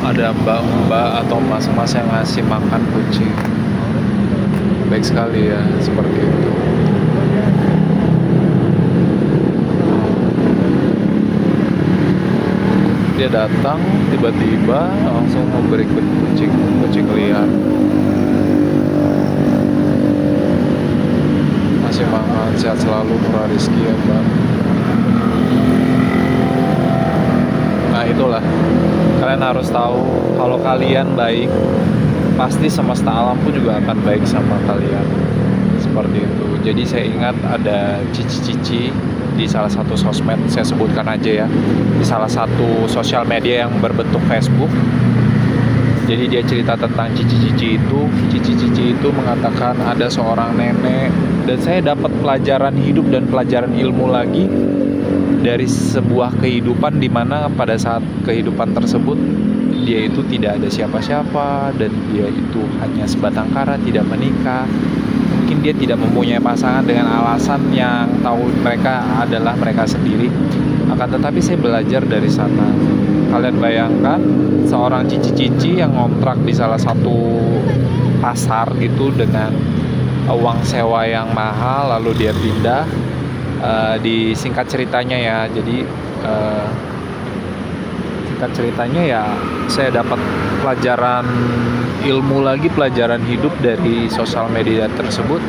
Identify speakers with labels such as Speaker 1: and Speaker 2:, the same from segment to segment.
Speaker 1: ada mbak-mbak atau mas-mas yang ngasih makan kucing. Baik sekali ya, seperti itu. Dia datang tiba-tiba langsung memberi kucing liar. Masih semangat, sehat selalu, murah rezeki ya Mbak. Nah itulah, kalian harus tahu kalau kalian baik, pasti semesta alam pun juga akan baik sama kalian. Seperti itu. Jadi saya ingat ada cici-cici di salah satu sosmed, saya sebutkan aja ya, di salah satu sosial media yang berbentuk Facebook. Jadi dia cerita tentang cici-cici itu. Cici-cici itu mengatakan ada seorang nenek, dan saya dapat pelajaran hidup dan pelajaran ilmu lagi dari sebuah kehidupan di mana pada saat kehidupan tersebut dia itu tidak ada siapa-siapa dan dia itu hanya sebatang kara, tidak menikah. Mungkin dia tidak mempunyai pasangan dengan alasan yang tahu mereka adalah mereka sendiri. Akan tetapi saya belajar dari sana. Kalian bayangkan seorang cici-cici yang ngontrak di salah satu pasar gitu dengan uang sewa yang mahal, lalu dia pindah. Disingkat ceritanya ya, jadi singkat ceritanya ya, saya dapat pelajaran ilmu lagi, pelajaran hidup dari sosial media tersebut.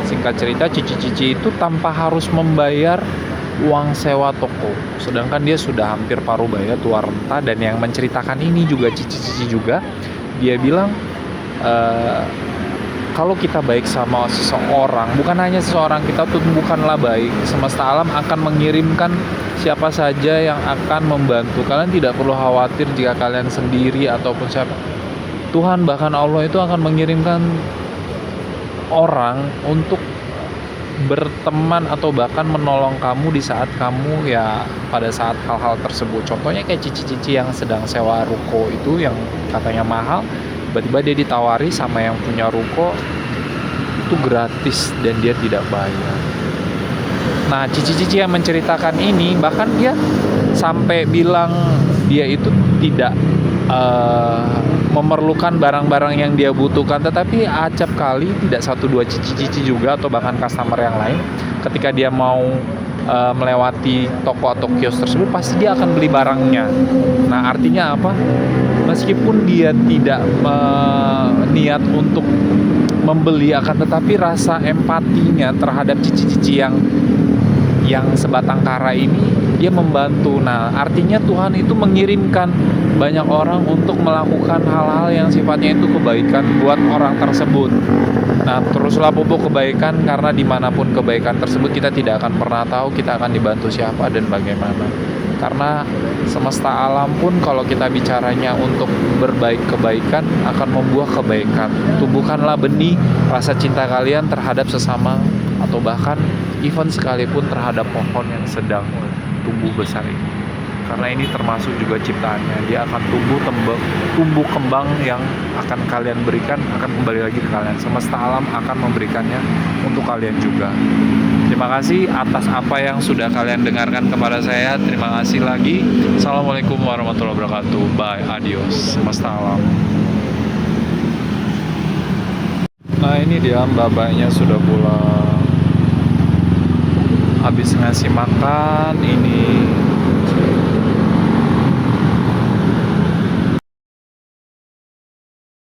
Speaker 1: Singkat cerita, cici-cici itu tanpa harus membayar uang sewa toko, sedangkan dia sudah hampir paruh baya, tua renta. Dan yang menceritakan ini juga cici-cici juga. Dia bilang kalau kita baik sama seseorang, bukan hanya seseorang, kita tuh bukanlah baik, semesta alam akan mengirimkan siapa saja yang akan membantu. Kalian tidak perlu khawatir jika kalian sendiri ataupun siapa. Tuhan bahkan Allah itu akan mengirimkan orang untuk berteman atau bahkan menolong kamu di saat kamu ya pada saat hal-hal tersebut. Contohnya kayak cici-cici yang sedang sewa ruko itu yang katanya mahal, tiba-tiba dia ditawari sama yang punya ruko itu gratis dan dia tidak bayar. Nah, cici-cici yang menceritakan ini bahkan dia sampai bilang dia itu tidak memerlukan barang-barang yang dia butuhkan, tetapi acap kali tidak satu dua cici-cici juga atau bahkan customer yang lain ketika dia mau melewati toko atau kios tersebut pasti dia akan beli barangnya. Nah artinya apa? Meskipun dia tidak niat untuk membeli, akan tetapi rasa empatinya terhadap cici-cici yang sebatang kara ini dia membantu. Nah artinya Tuhan itu mengirimkan banyak orang untuk melakukan hal-hal yang sifatnya itu kebaikan buat orang tersebut. Nah teruslah pupuk kebaikan, karena dimanapun kebaikan tersebut kita tidak akan pernah tahu kita akan dibantu siapa dan bagaimana. Karena semesta alam pun kalau kita bicaranya untuk berbaik kebaikan akan membuah kebaikan. Tumbuhkanlah benih rasa cinta kalian terhadap sesama, atau bahkan even sekalipun terhadap pohon yang sedang tumbuh besar ini. Karena ini termasuk juga ciptaannya, dia akan tumbuh kembang yang akan kalian berikan akan kembali lagi ke kalian. Semesta alam akan memberikannya untuk kalian juga. Terima kasih atas apa yang sudah kalian dengarkan kepada saya. Terima kasih lagi. Assalamualaikum warahmatullahi wabarakatuh. Bye, adios. Semesta alam. Nah ini dia mbak-mbaknya sudah pulang. Habis ngasih makan ini